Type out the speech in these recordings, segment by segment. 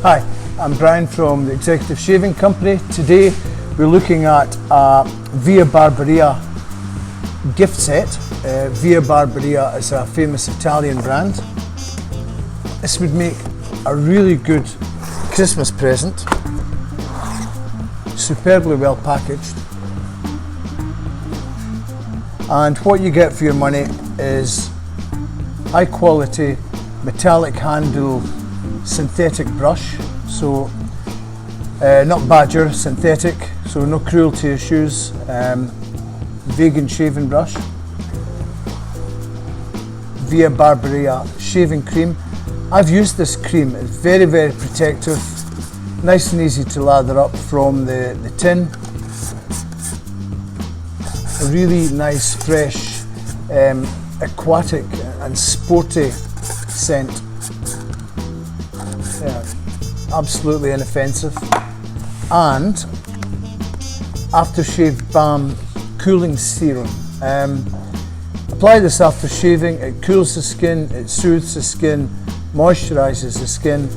Hi, I'm Brian from the Executive Shaving Company. Today we're looking at a Via Barberia gift set. Via Barberia is a famous Italian brand. This would make a really good Christmas present. Superbly well packaged. And what you get for your money is high quality metallic handle synthetic brush, so not badger, synthetic, so no cruelty issues, vegan shaving brush, Via Barberia shaving cream. I've used this cream, it's very protective, nice and easy to lather up from the tin. A really nice fresh aquatic and sporty scent. Yeah, absolutely inoffensive. And aftershave balm cooling serum. Apply this after shaving, it cools the skin, it soothes the skin, moisturizes the skin,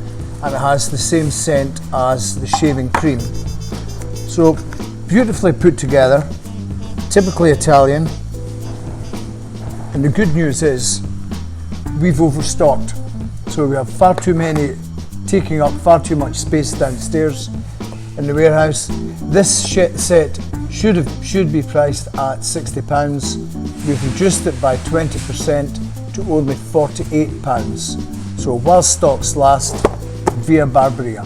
and it has the same scent as the shaving cream. So beautifully put together, typically Italian. And the good news is we've overstocked. So we have far too many taking up far too much space downstairs in the warehouse. This set should be priced at £60. We've reduced it by 20% to only £48. So while stocks last, Via Barberia.